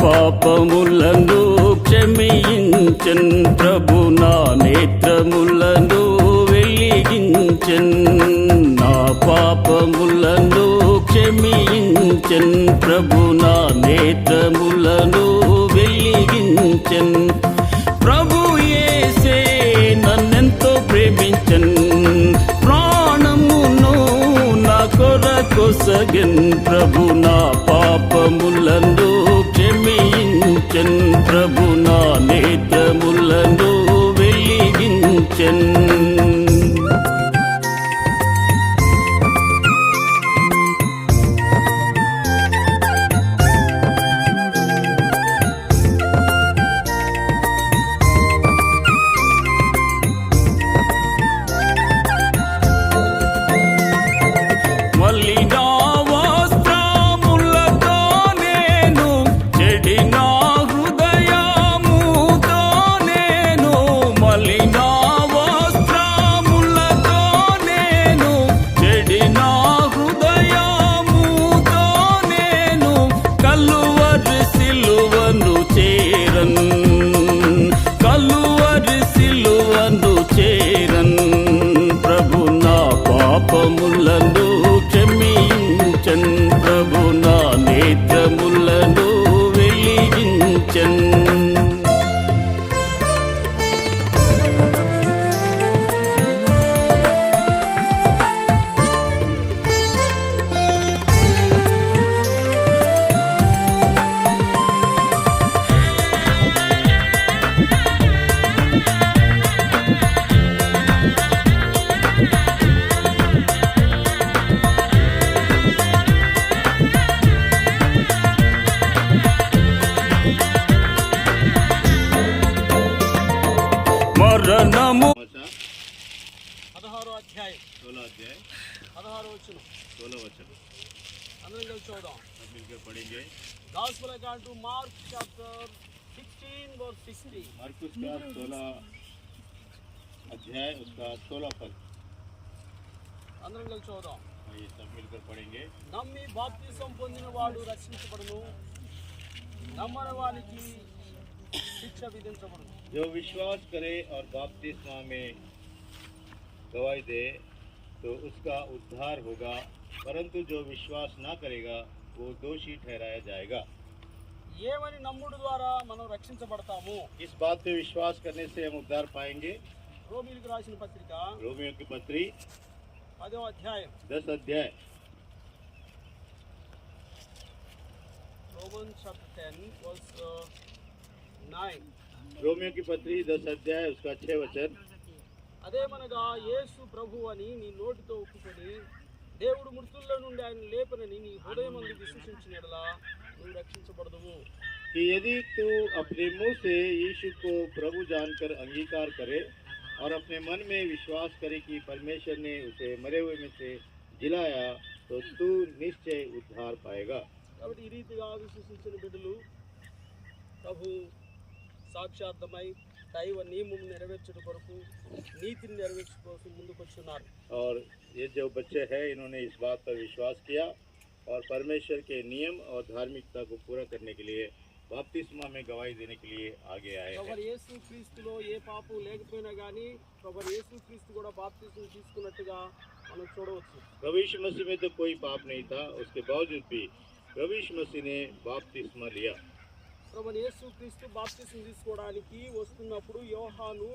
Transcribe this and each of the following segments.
పాపములను క్షమించన్ ప్రభు నా నేత్రములను వెలిగించన్ నా పాపములను క్షమించన్ ప్రభు నా నేత్రములను వెలిగించన్ ప్రభు యేసే నన్నెంతో ప్రేమించన్ ప్రాణమును నా కొరకొసగన్ ప్రభు నా పాపములను క్షమించన్ ప్రభు నా నేత్రములను వెలిగించన్ పాపములను క్షమించన్ ప్రభు నా నేత్రములను వెలిగించన్ మరణము 16వ అధ్యాయం 16వ వచనం అందరం కలిసి చూద్దాం. Gospel according to Mark chapter 16 verse 60. मरकुस का 16 अध्याय उसका 16 पद అందరం కలిసి చూద్దాం. ये सब मिलकर पढ़ेंगे. నమ్మి బాప్తిసం పొందిన వాడు రక్షించబడును, నమ్మని వానికి శిక్ష విధించబడును. जो विश्वास करे और बपतिस्मा में गवाही दे तो उसका उद्धार होगा, परंतु जो विश्वास ना करेगा वो दोषी ठहराया जाएगा. ఏమని నమ్ముడు ద్వారా మనం రక్షించబడతాము? इस बात पे विश्वास करने से हम उद्धार पाएंगे. రోమీయులకు రాసిన పత్రిక रोमियो की पत्री 10వ అధ్యాయం 10 अध्याय Romans chapter 10 verse 9. रोमियो की पत्री 10 अध्याय उसका 6 वचन. అదేమనగా యేసు ప్రభు అని నీ నోటితో ఒప్పుకొని దేవుడు మృతుల్లో నుండి ఆయన లేపనని నీ హృదయమందు విశ్వసించిన యెడల నువ్వు రక్షించబడదువు. कि यदि तू अपने मुंह से यीशु को प्रभु जानकर अंगीकार करे और अपने मन में विश्वास करे कि परमेश्वर ने उसे मरे हुए में से जिलाया तो तू निश्चय उद्धार पाएगा. కాబట్టి ఈ రీతిగా విశ్వసించిన బిడ్డలు ప్రభు సాక్షార్థమై దైవ నియమం నెరవేర్చడం కొరకు నీతిని నెరవేర్చడం కోసం ముందుకొచ్చున్నారు. और ये जो बच्चे हैं इन्होंने इस बात पर विश्वास किया और परमेश्वर के नियम और धार्मिकता को पूरा करने के लिए बपतिस्मा में गवाही देने के लिए आगे आए हैं. ప్రభు యేసు క్రీస్తులో ఏ పాపం లేకపోయినా కానీ ప్రభు యేసు క్రీస్తు కూడా బాప్తిస్మం తీసుకున్నట్టుగా మనం చూడవచ్చు. प्रभु यीशु मसीह में तो कोई पाप नहीं था, उसके बावजूद भी प्रभु यीशु मसीह ने बपतिस्मा लिया. ప్రభు యేసు క్రీస్తు బాప్తిస్మం తీసుకోవడానికి వస్తున్నప్పుడు యోహాను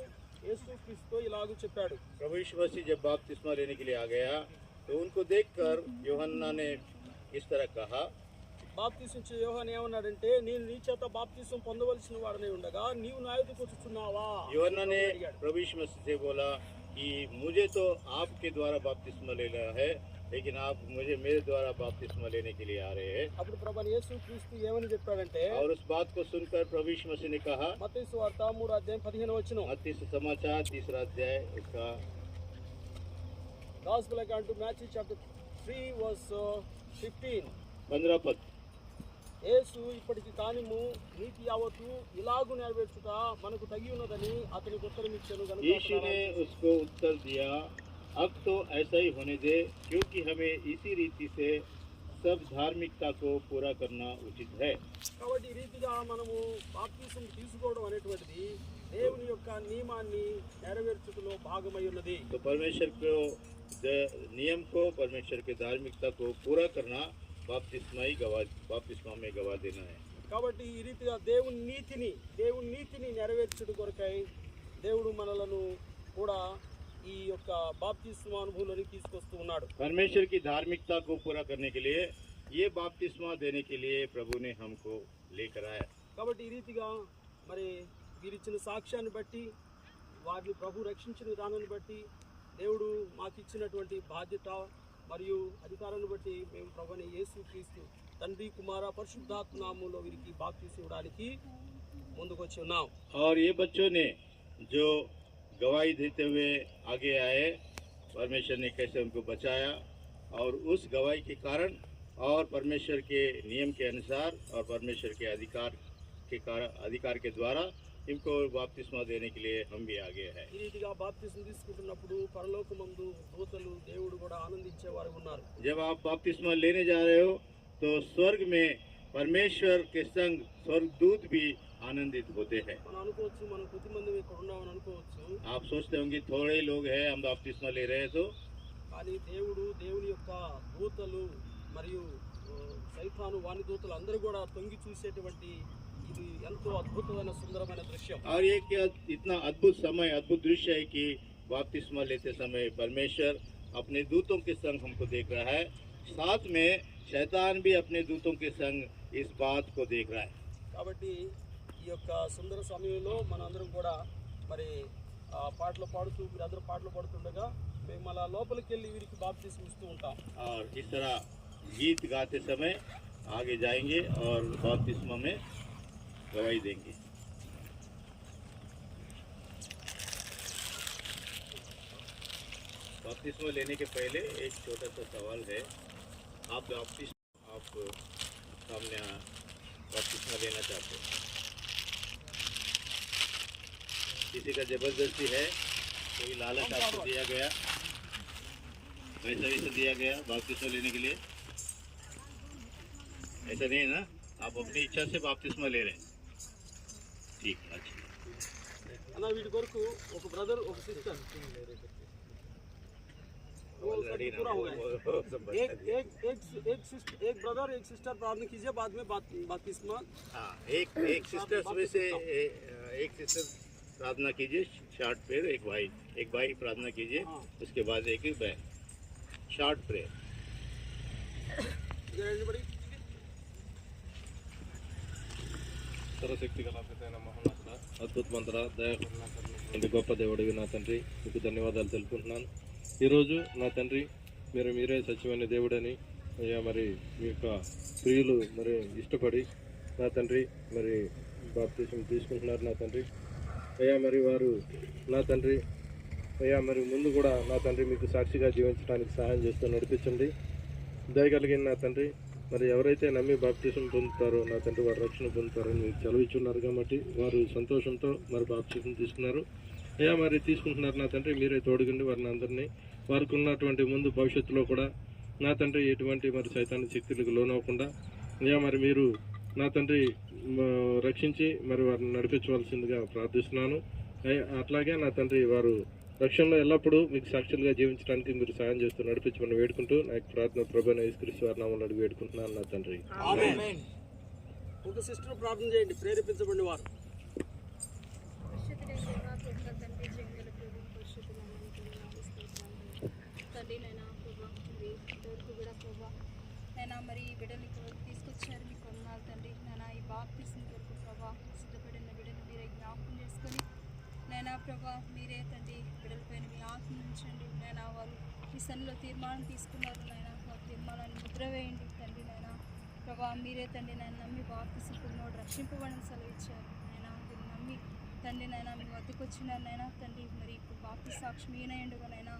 యేసు క్రీస్తుతో ఇలాగూ చెప్పాడు. प्रभु यीशु मसीह जब बपतिस्मा लेने के लिए आ गया तो उनको देखकर यूहन्ना ने इस तरह कहा. బాప్తిస్మం ఇచ్చే యోహాను ఏమన్నాడంటే, నేను నీ చేత బాప్తిస్మం పొందవలసిన వాడనే ఉండగా నీవు నా ఎదుటకు వచ్చుచున్నావా? यूहन्ना ने प्रभु यीशु मसीह से बोला कि मुझे तो आपके द्वारा बपतिस्मा लेना है, लेकिन आप मुझे मेरे द्वारा बपतिस्मा लेने के लिए आ रहे हैं. అప్పుడు ప్రభు యేసు క్రీస్తు ఏమని చెప్పాడంటే, और उस बात को सुनकर प्रभु यीशु मसीह ने कहा. మత్తయి సువార్త 3వ అధ్యాయం 15వ వచనం. मत्ती समाचार 3 अध्याय उसका Gospel according to Matthew chapter 3 verse 15. 15 पद. యేసు ఇప్పటికి కానిము నీతి యావత్తు ఇలాగు నెరవేర్చుట మనకు తగి ఉన్నదని అతనికి ఉత్తరం ఇచ్చాను. यीशु ने उसको उत्तर दिया, अब तो ऐसा ही होने दे, क्योंकि हमें इसी रीति से सब धार्मिकता को पूरा करना उचित है। కాబట్టి ఈ రీతిగా మనము బాప్తిసం తీసుకోవడం అనేటువంటిది దేవుని యొక్క నియమాన్ని నెరవేర్చుటలో భాగమై ఉన్నది. तो परमेश्वर को नियम को, परमेश्वर की धार्मिकता को पूरा करना बाप्तिस्मा में गवा देना है। కాబట్టి ఈ రీతిగా దేవుని నీతిని నెరవేర్చుట కొరకై దేవుడు మనలను కూడా ఈ యొక్క బాప్తిస్మా అనుభవంలోకి తీసుకొస్తూ ఉన్నాడు. परमेश्वर की धार्मिकता को पूरा करने के लिए ये बाप्तिस्मा देने के लिए प्रभु ने हमको लेकर आया। కాబట్టి ఈ రీతిగా మరి వీరిచ్చిన సాక్ష్యాన్ని బట్టి, వారిని ప్రభు రక్షించిన విధానాన్ని బట్టి, దేవుడు మాకు ఇచ్చినటువంటి బాధ్యత మరియు అధికారాన్ని బట్టి మేము ప్రభుని యేసుక్రీస్తు తండ్రి కుమార పరిశుద్ధాత్మ నామములో వీరికి బాప్తిసం ఇవ్వడానికి ముందుకొచ్చి ఉన్నాం. और ये बच्चों ने जो गवाही देते हुए आगे आए, परमेश्वर ने कैसे उनको बचाया और उस गवाही के कारण और परमेश्वर के नियम के अनुसार और परमेश्वर के अधिकार के द्वारा इनको बाप्तिस्मा देने के लिए हम भी आगे हैं। ఈ రీతిగా బాప్తిసం తీసుకుంటున్నప్పుడు పరలోకమందు దూతలు దేవుడు కూడా ఆనందించేవారు ఉన్నారు. जब आप बाप्तिस्मा लेने जा रहे हो तो स्वर्ग में परमेश्वर के संग स्वर्गदूत भी आनंदित होते हैं। మనం అనుకోవచ్చు, మనం కొద్ది మంది ఇక్కడ ఉన్నామని అనుకోవచ్చు. आप सोचते होंगे थोड़े ही लोग हैं, हम बाप्तिस्मा ले रहे हैं तो, కానీ దేవుని యొక్క దూతలు మరియు సైతాను వాని దూతలు అందరూ కూడా తొంగి చూసేటువంటి ఇది ఎంతో అద్భుతమైన సుందరమైన దృశ్యం. और ये क्या इतना अद्भुत समय, अद्भुत दृश्य है कि बाप्तिस्मा लेते समय परमेश्वर अपने दूतों के संग हमको देख रहा है, साथ में शैतान भी अपने दूतों के संग इस बात को देख रहा है। కాబట్టి ఈ యొక్క సుందర సమయంలో మనందరం కూడా మరి పాటలు పాడుతూ, మీరందరూ పాటలు పాడుతుండగా మేము అలా లోపలికి వెళ్ళి వీరికి బాప్తిసం ఇస్తూ ఉంటాం. और इस तरह गीत गाते समय आगे जाएंगे और बाप्तिस्मा में गवाही देंगे। बाप्तिस्मा लेने के पहले एक छोटा सा सवाल है। आप सामने बाप्तिस्मा लेना चाहते हो, किसी का जबरदस्ती है, कोई लालच आपको दिया गया, पैसा दिया गया बाप्तिस्मा लेने के लिए? ऐसा नहीं है ना, आप अपनी इच्छा से बाप्तिस्मा ले रहे हैं। ठीक, अच्छा। అన్న వీటి కొరకు ఒక బ్రదర్ ఒక సిస్టర్ एक ब्रदर एक सिस्टर प्रार्थना कीजिए, बाद में बाप्तिस्मा। हाँ, एक सिस्टर में से एक सिस्टर प्रार्थना कीजिए, शॉर्ट प्रेयर, एक भाई प्रार्थना कीजिए, उसके बाद एक बहन, शॉर्ट प्रेयर। సర్వశక్తి గల పితైన మహోన్నతుడ, అద్భుతమంతుడ, దయాకరుణ గొప్ప దేవుడివి నా తండ్రి, మీకు ధన్యవాదాలు తెలుపుకుంటున్నాను. ఈరోజు నా తండ్రి మీరే సత్యమైన దేవుడని అయ్యా, మరి మీ యొక్క ప్రియులు మరి ఇష్టపడి నా తండ్రి మరి బాప్తిసం తీసుకుంటున్నారు నా తండ్రి. అయ్యా మరి వారు నా తండ్రి అయ్యా మరి ముందు కూడా నా తండ్రి మీకు సాక్షిగా జీవించడానికి సహాయం చేస్తూ నడిపించండి. దయగలిగిన నా తండ్రి మరి ఎవరైతే నమ్మి బాప్తిసం పొందుతారో నా తండ్రి వారు రక్షణ పొందుతారని మీకు చదివించున్నారు కాబట్టి వారు సంతోషంతో మరి బాప్తిసం తీసుకున్నారు. అయ్యా మరి తీసుకుంటున్నారు నా తండ్రి, మీరే తోడుగండి వారిని అందరినీ. వారికి ఉన్నటువంటి ముందు భవిష్యత్తులో కూడా నా తండ్రి ఎటువంటి మరి సైతాన్ని శక్తులకు లోనవ్వకుండా అయ్యా మరి మీరు నా తండ్రి రక్షించి మరి వారిని నడిపించవలసిందిగా ప్రార్థిస్తున్నాను. అట్లాగే నా తండ్రి వారు రక్షణలో ఎల్లప్పుడూ మీకు సాక్షులుగా జీవించడానికి మీరు సాయం చేస్తూ నడిపించమని వేడుకుంటూ నాకు ప్రార్థన ప్రభువైన యేసుక్రీస్తు వారి నామములో అడిగి వేడుకుంటున్నాను నా తండ్రి. ఒక సిస్టర్ ప్రార్థన చేయండి, ప్రేరేపించబడిన వారు. నైనా మరి ఈ బిడ్డని తీసుకొచ్చారు, మీకు వందనాలు తండ్రి. నైనా ఈ బాప్తిసం కొరకు ప్రభా సిద్ధపడిన బిడ్డను మీరే జ్ఞాపకం చేసుకొని నైనా ప్రభా మీరే తండ్రి బిడ్డలపైన మీ ఆత్మ ఉంచండి. నైనా వారు ఈ సన్నిలో తీర్మానం తీసుకున్నారు, నైనా వారి తీర్మానాన్ని ముద్ర వేయండి తండ్రి. నైనా ప్రభా మీరే తండ్రి నన్ను నమ్మి బాప్తిసం పొందినోడు రక్షింపబడని సెలవిచ్చారు. నైనా మీరు నమ్మి తండ్రి నైనా మీ వద్దకు వచ్చినారు నైనా తండ్రి. మరి ఇప్పుడు బాప్తి సాక్షి మీనయండుగా నైనా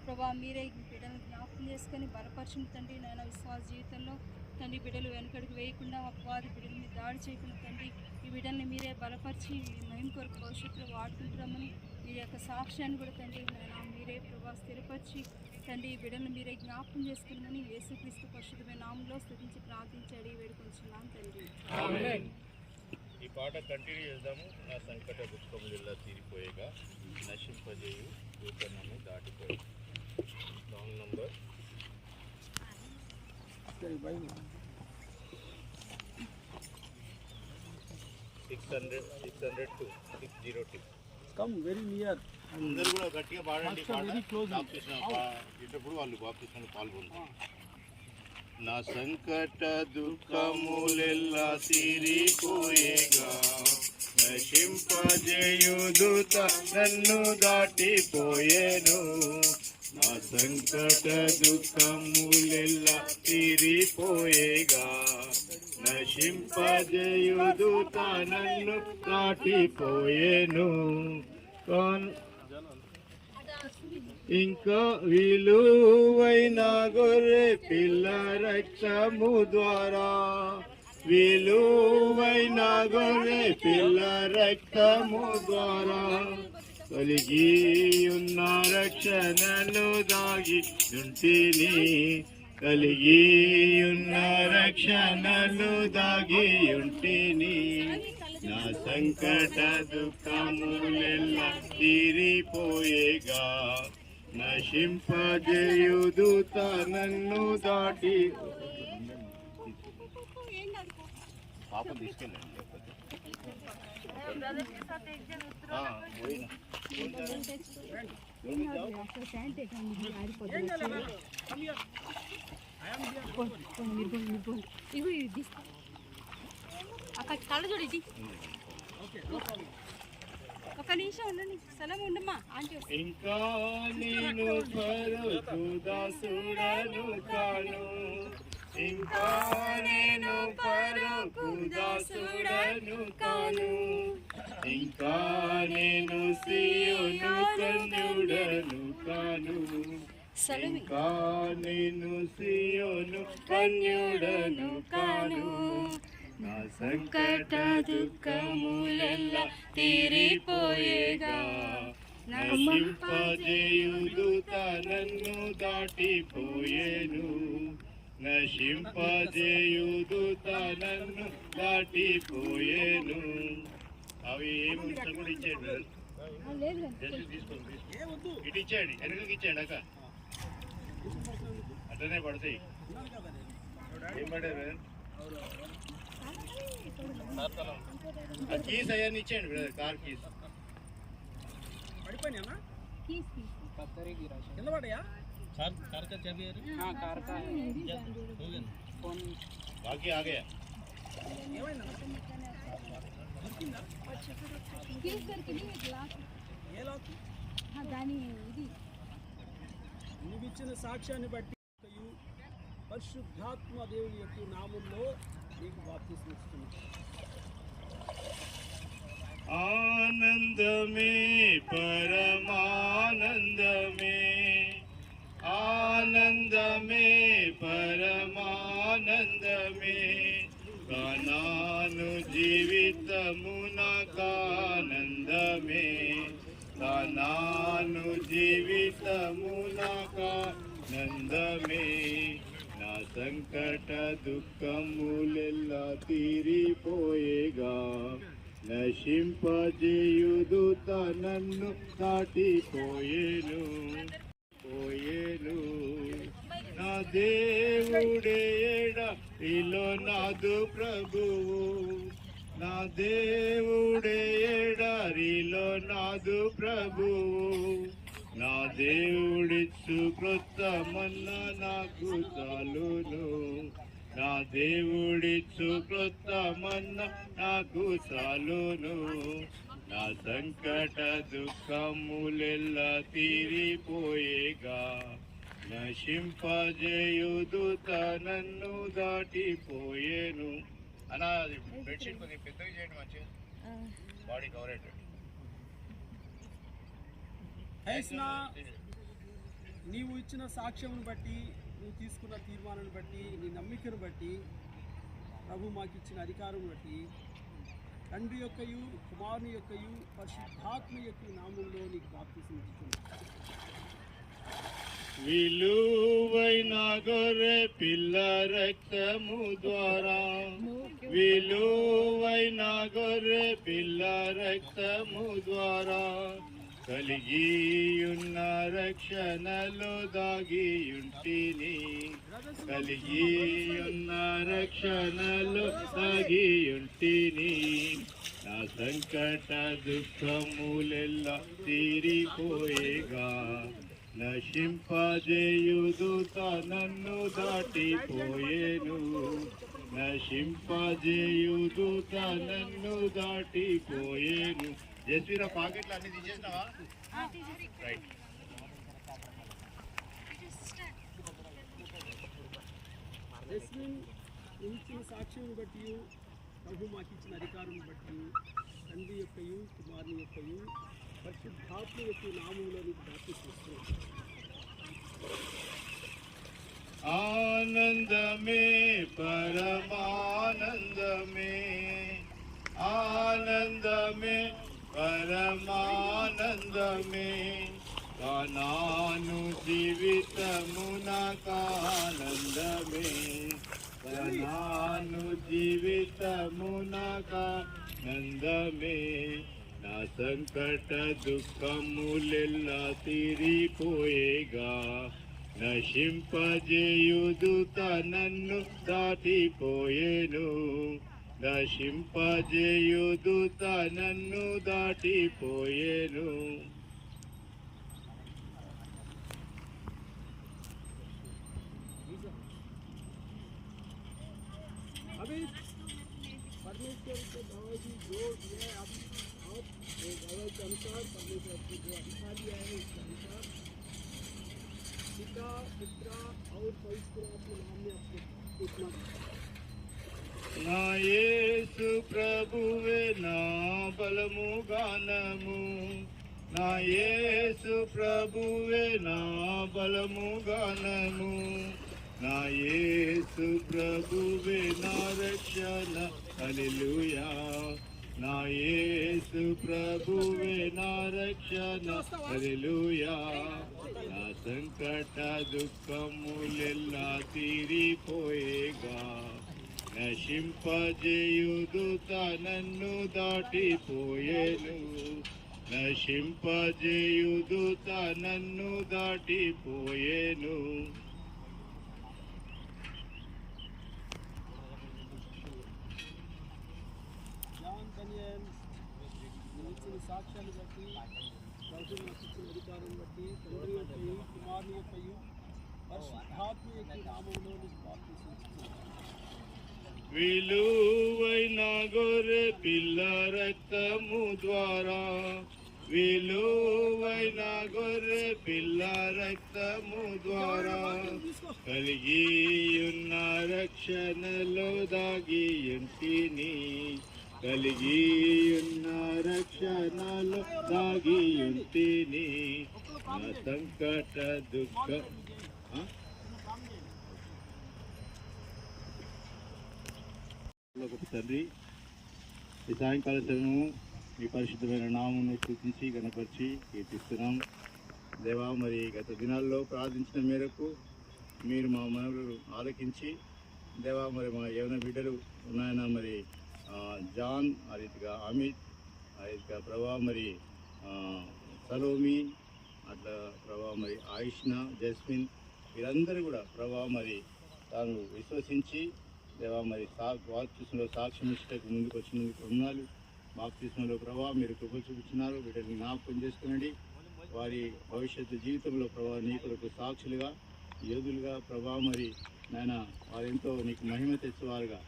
ప్రభా మీరే బిడ్డలను జ్ఞాపకం చేసుకొని బలపరచండి తండ్రి. నైనా విశ్వాస జీవితంలో తండ్రి బిడ్డలు వెనకడుగు వేయకుండా అపవాది బిడ్డల మీద దాడి చేయకుండా తండ్రి ఈ బిడ్డల్ని మీరే బలపరిచి మహిమ కొరకు భవిష్యత్తులో వాడుకుంటున్నామని మీ యొక్క సాక్ష్యాన్ని కూడా తండ్రి నైనా మీరే ప్రభా స్థిరపరిచి తండ్రి ఈ బిడ్డను మీరే జ్ఞాపకం చేసుకున్నామని యేసుక్రీస్తు పరిశుద్ధమైన నామంలో స్తుతించి ప్రార్థించాడు వేడుకొంచున్నాం తండ్రి. ఈ పాట కంటిన్యూ చేద్దాము. నా సంకట దుఃఖములెల్లా తీరిపోయేగా నశింపజేయు దూత నన్ను దాటిపోయి. Song number 602. Come very near. అందరూ కూడా గట్టిగా పాడండి. Very close. ఇటప్పుడు వాళ్ళు బాప్తిస్మలో పాల్గొంటారు. నా సంకట దుఃఖములెల్లా తీరిపోయేగా నశింపజేయుదుత నన్ను దాటిపోయేను. నా సంకట దుఃఖములెల్లా తీరిపోయేగా నశింపజేయుదుత నన్ను దాటిపోయేను. ఇంకా విలువైన గొర్రె పిల్ల రక్తము ద్వారా విలువైన గొర్రె పిల్ల రక్తము ద్వారా కలిగి ఉన్న రక్షణలో దాగి ఉంటిని. కలిగి ఉన్న రక్షణలో దాగి ఉంటిని. నా సంకట దుఃఖములెల్లా తీరిపోయేగా నశింపజేయుదుత నన్ను దాటి. పాపం తీసుకెళ్ళండి. అక్కడ కళ్ళ చూడి ఒక నిమిషం ఉండండి. స్థలం ఉండమ్మా ఆంటీ. ఇంకా నేను పరకు దాసుడను కాను. ఇంకా నేను పరకు దాసుడను కాను. ఇంకా నేను సియోను కన్యుడను కాను. ఇంకా నేను సియోను కన్యుడను కాను. నా సంకట దుఃఖములెల్లా తీరిపోయేగా నశింపజేయుదుత నన్ను దాటిపోయేను. నశింపజేయుదుత నన్ను దాటిపోయేను. అవి ఏమి కూడా ఇచ్చేయండి. తీసుకోండి. ఇటు ఇచ్చేయండి. వెనకకి ఇచ్చేయండి అక్క. అట్లనే పడతాయి. ఏం పడేది కీస్ అయ్యాన్ని ఇచ్చేయండి బ్రదర్. కార్ కీస్ పడిపోయినా కింద పడయా? బాకీ ఆగే. నువ్వు ఇచ్చిన సాక్ష్యాన్ని బట్టి పరిశుద్ధాత్మ దేవుని యొక్క నామంలో నీకు బాప్తిస్మం ఇస్తున్నాను. ఆనందమే పరమానందమే. ఆనందమే పరమానందమే. కానాను జీవితము నాకానందమే. కానాను జీవితము నాకానందమే. నా సంకట దుఃఖములెల్లా తీరిపోయేగా నశింపజేయుదుత నన్ను దాటిపోయేను. పోయేను. నా దేవుడే ఎడరిలో నాదు ప్రభువు. నా దేవుడే ఎడరిలో నాదు ప్రభువు. నా దేవుడిచ్చు క్రొత్త మన్నా నాకు చాలును. నా దేవుడిచ్చు క్రొత్త మన్నా నాకు చాలును. నా సంకట దుఃఖములెల్లా తీరిపోయేగా నశింపజేయుదుత నన్ను దాటిపోయేను. అలా బెడ్షీట్ కొద్దిగా పెద్దగా చేయండి. మంచిగా బాడీ కవర్ అయ్యేటట్టు. నీవు ఇచ్చిన సాక్ష్యం బట్టి, నువ్వు తీసుకున్న తీర్మానాన్ని బట్టి, నీ నమ్మికను బట్టి, ప్రభు మాకు ఇచ్చిన అధికారం బట్టి తండ్రి యొక్కయు కుమారుని యొక్కయు పరిశుద్ధాత్మ యొక్క నామంలో నీకు బాప్తిస్మం ఇస్తున్నాను. విలువైన గొర్రె పిల్ల రక్తము ద్వారా, విలువైన గొర్రె పిల్ల రక్తము ద్వారా కలిగి ఉన్న రక్షణలో దాగియుంటిని, కలిగి ఉన్న రక్షణలో దాగియుంటిని. నా సంకట దుఃఖములెల్లా తీరిపోయేగా, నశింపజేయుదుత నన్ను దాటిపోయేను, నశింపజేయుదుత నన్ను దాటిపోయేను. జస్వీరా పాకెట్లు అన్ని తీసేసినావా? రైట్. జస్మిన్ ఇచ్చిన సాక్ష్యం బట్టి, ప్రభు మాకు ఇచ్చిన అధికారం బట్టి, తండ్రి యొక్కయు కుమారుని యొక్కయు పరిశుద్ధాత్మ యొక్క నామంలో నీకు బాప్తిస్మం. ఆనందమే పరమానందమే, ఆనందమే పరమానందమే, కానాను జీవితమునకానందమే, కానాను జీవితమునకానందమే. నా సంకట దుఃఖములెల్లా తీరిపోయేగా, నశింపజేయుదుత నన్ను దాటిపోయేను, నశింపజేయుదుత నన్ను దాటిపోయేను. अभी परमेश्वर के दवा की जो है आप दवा के अनुसार परमेश्वर को जो अधिकार दिया है उसके अनुसार पिता पुत्र और पवित्र आत्मा नाम में आपको इतना నా యేసు ప్రభువే నా బలము గానము, నా యేసు ప్రభువే నా బలము గానము, నా యేసు ప్రభువే నా రక్షణ. హల్లెలూయా. నా యేసు ప్రభువే నా రక్షణ. హల్లెలూయా. నా సంకట దుఃఖములెల్లా తీరిపోయేగా, నశింపజేయుదుత నన్ను దాటిపోయేను, నశింపజేయుదుత నన్ను దాటిపోయేను. జాన్ బనియన్ ఇచ్చిన సాక్ష్యాన్ని బట్టి, ప్రభు నాకు ఇచ్చిన అధికారం బట్టి, తండ్రి యొక్కయు కుమారుని యొక్కయు పరిశుద్ధాత్మ యొక్క నామంలో నీకు బాప్తిస్మం. విలువైన గొర్రె పిల్ల రక్తము ద్వారా, విలువైన గొర్రె పిల్ల రక్తము ద్వారా కలిగి ఉన్న రక్షణలో దాగియుంటిని, కలిగి ఉన్న రక్షణలో దాగియుంటిని. నా సంకట దుఃఖ గొప్ప తండ్రి, ఈ సాయంకాల సమయము మీ పరిశుద్ధమైన నామమును స్తుతించి గణపరిచి కీర్తిస్తున్నాం. దేవా, మరి గత దినాల్లో ప్రార్థించిన మేరకు మీరు మా మనవులు ఆలకించి, దేవా మరి మా యవన బిడ్డలు ఉన్నాయన, మరి జాన్, ఆ రీతిగా అమిత్, ఆ రీతిగా ప్రభా మరి సలోమి, అట్లా ప్రభా మరి ఆయిష్నా, జస్మిన్, వీరందరూ కూడా ప్రభా మరి తాను విశ్వసించి దేవా మరి బాప్తిస్మలో సాక్ష్యం ఇచ్చటకు ముందుకు వచ్చినందుకు వందనాలు. బాప్తిస్మలో ప్రభా మీరు కృప చూపించినారు, వీటిని జ్ఞాపకం చేసుకునండి. వారి భవిష్యత్తు జీవితంలో ప్రభా నీ కొరకు సాక్షులుగా, యోధులుగా ప్రభా మరి నాయన వారెంతో నీకు మహిమ తెచ్చేవారుగా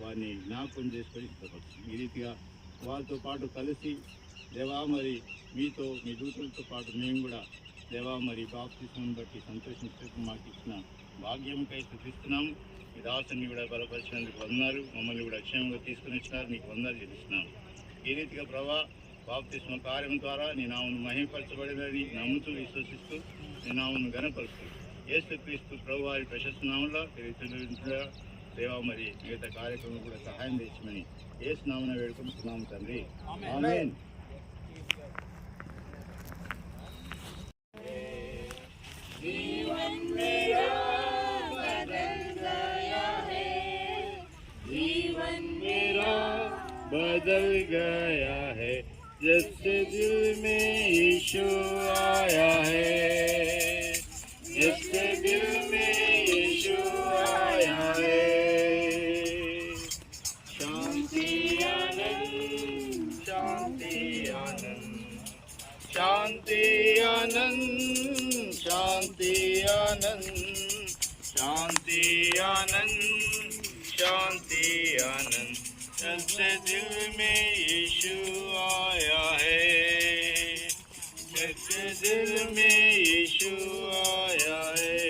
వారిని జ్ఞాపకం చేసుకొని ఇష్టపడుతుంది. ఈ రీతిగా వారితో పాటు కలిసి దేవా మరి మీతో, మీ దూతలతో పాటు మేము కూడా దేవా మరి బాప్తిస్మను బట్టి సంతోషించడానికి మాకు ఇచ్చిన భాగ్యంకై స్తుతిస్తున్నాము. ఈ దాసుని కూడా బలపరిచినందుకు వందనాలు. మమ్మల్ని కూడా క్షేమంగా తీసుకుని వచ్చినారు, నీకు వందనాలు చెల్లిస్తున్నాము. ఈ రీతిగా ప్రభా బాప్తిస్మ కార్యం ద్వారా నీ నామను మహిమపరచబడినని నమ్ముతూ విశ్వసిస్తూ నీ నామను ఘనపరుస్తూ యేసుక్రీస్తు ప్రభు వారి ప్రశస్త నామంలో తెలియజేస్తున్నా దేవా మరి మిగతా కార్యక్రమం కూడా సహాయం తెచ్చమని యేసు నామమున వేడుకుంటున్నాము తండ్రి. ఆమేన్. बदल गया है, जैसे दिल में यीशु आया है, जैसे दिल में यीशु आया है। शांति आनंद, शांति आनंद, शांति आनंद, शांति आनंद, शांति आनंद, शांति आनंद, जैसे दिल में यीशु आया है, जैसे दिल में यीशु आया है।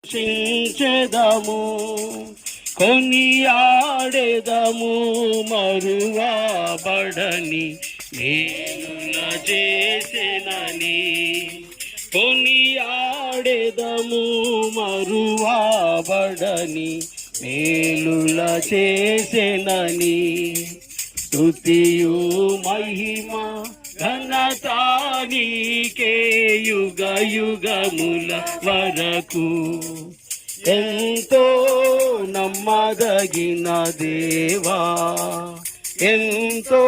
చించెదము కొనియాడెదము మరువబడని మేలుల చేసెనని, కొనియాడెదము మరువబడని మేలుల చేసెనని, స్తుతియు మహిమ ఘనత నీకే యుగ యుగముల వరకు. ఎంతో నమ్మదగిన దేవా, ఎంతో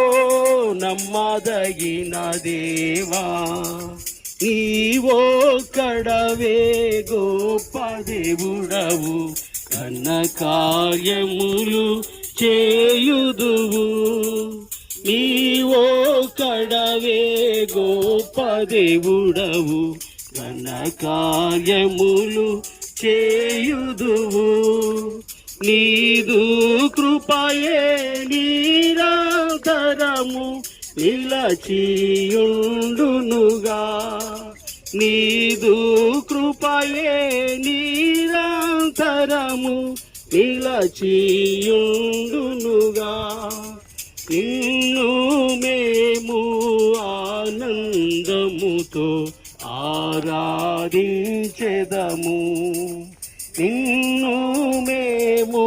నమ్మదగిన దేవా, నీవొక్కడవే గొప్ప దేవుడవు, ఘన కార్యములు చేయుదువు. నీవొక్కడవే గొప్ప దేవుడవు, ఘన కార్యములు చేయుదువు. నీదు కృపయే నిరంతరము నిలచియుండునుగా, నీదు కృపయే నిరంతరము నిలచియుండునుగా. నిన్ను మేము ఆనందముతో ఆరాధించెదము, నిన్ను మేము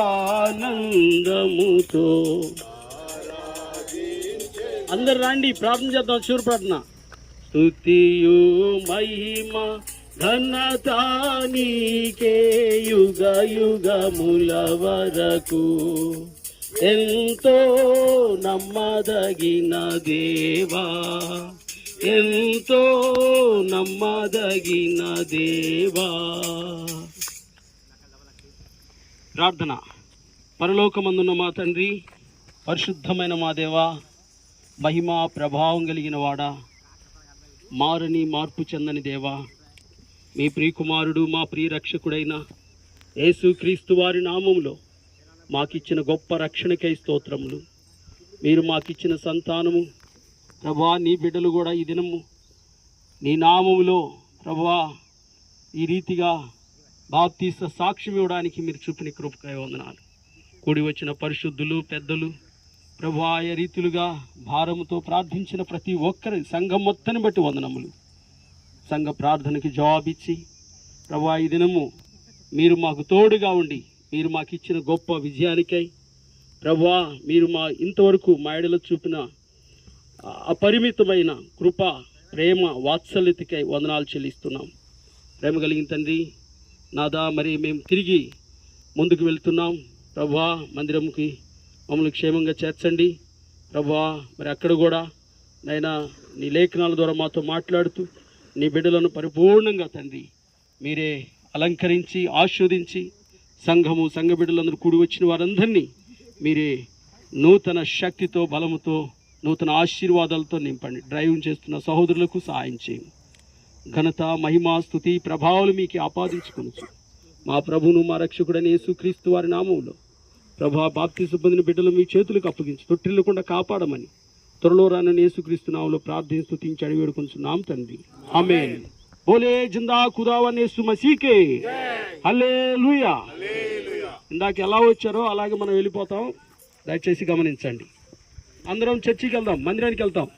ఆనందముతో. అందరు రండి ప్రార్థన చేద్దాం, శూర ప్రార్థన. స్తుతియు మహిమ ఘనత నీకే యుగ యుగముల వరకు. ఎంతో నమ్మదగిన దేవా, ఎంతో నమ్మదగిన దేవా. ప్రార్థన. పరలోకమందున్న మా తండ్రి, పరిశుద్ధమైన మా దేవా, మహిమ ప్రభావం కలిగిన వాడా, మారని మార్పు చెందని దేవా, మీ ప్రియకుమారుడు మా ప్రియరక్షకుడైన యేసుక్రీస్తు వారి నామములో మాకిచ్చిన గొప్ప రక్షణకై స్తోత్రములు. మీరు మాకిచ్చిన సంతానము ప్రభా, నీ బిడ్డలు కూడా ఈ దినము నీ నామములో ప్రభా ఈ రీతిగా బాప్తీస సాక్ష్యం ఇవ్వడానికి మీరు చూపిన కృపకై వందనాలు. కూడి వచ్చిన పరిశుద్ధులు పెద్దలు ప్రభా, ఆయా రీతులుగా భారముతో ప్రార్థించిన ప్రతి ఒక్కరి సంఘం మొత్తాన్ని బట్టి వందనములు. సంఘ ప్రార్థనకి జవాబిచ్చి ప్రభా ఈ దినము మీరు మాకు తోడుగా ఉండి మీరు మాకు ఇచ్చిన గొప్ప విజయానికై ప్రభా, మీరు మా ఇంతవరకు మా ఎడలో చూపిన అపరిమితమైన కృప, ప్రేమ, వాత్సల్యతకై వందనాలు చెల్లిస్తున్నాం. ప్రేమ కలిగిన తండ్రి నాదా, మరి మేము తిరిగి ముందుకు వెళ్తున్నాం ప్రభా. మందిరంకి మమ్మల్ని క్షేమంగా చేర్చండి ప్రభా. మరి అక్కడ కూడా నైనా నీ లేఖనాల ద్వారా మాతో మాట్లాడుతూ నీ బిడ్డలను పరిపూర్ణంగా తండ్రి మీరే అలంకరించి ఆస్వాదించి సంఘము సంఘ బిడ్డలందరూ కూడి వచ్చిన వారందరినీ మీరే నూతన శక్తితో బలముతో నూతన ఆశీర్వాదాలతో నింపండి. డ్రైవింగ్ చేస్తున్న సహోదరులకు సహాయం చేయండి. ఘనత మహిమ స్తుతి ప్రభావాలు మీకు ఆపాదించుకొనొచ్చు మా ప్రభువును మా రక్షకుడైన యేసుక్రీస్తు వారి నామములో ప్రభా, బాప్తిసం పొందిన బిడ్డలు మీ చేతులకు అప్పగించి తొట్టిల్లకుండా కాపాడమని త్వరలో రానని యేసుక్రీస్తు నామములో ప్రార్థన స్తుతించి అడిగి వేడుకొంచున్నాం తండ్రి. ఆమేన్. బోలే జిందా ఖుదావన్ యేసు మసీకే హల్లెలూయా. ఇందాక ఎలా వచ్చారో అలాగే మనం వెళ్ళిపోతాం, దయచేసి గమనించండి. అందరం చర్చికి వెళ్దాం, మందిరానికి వెళ్తాం.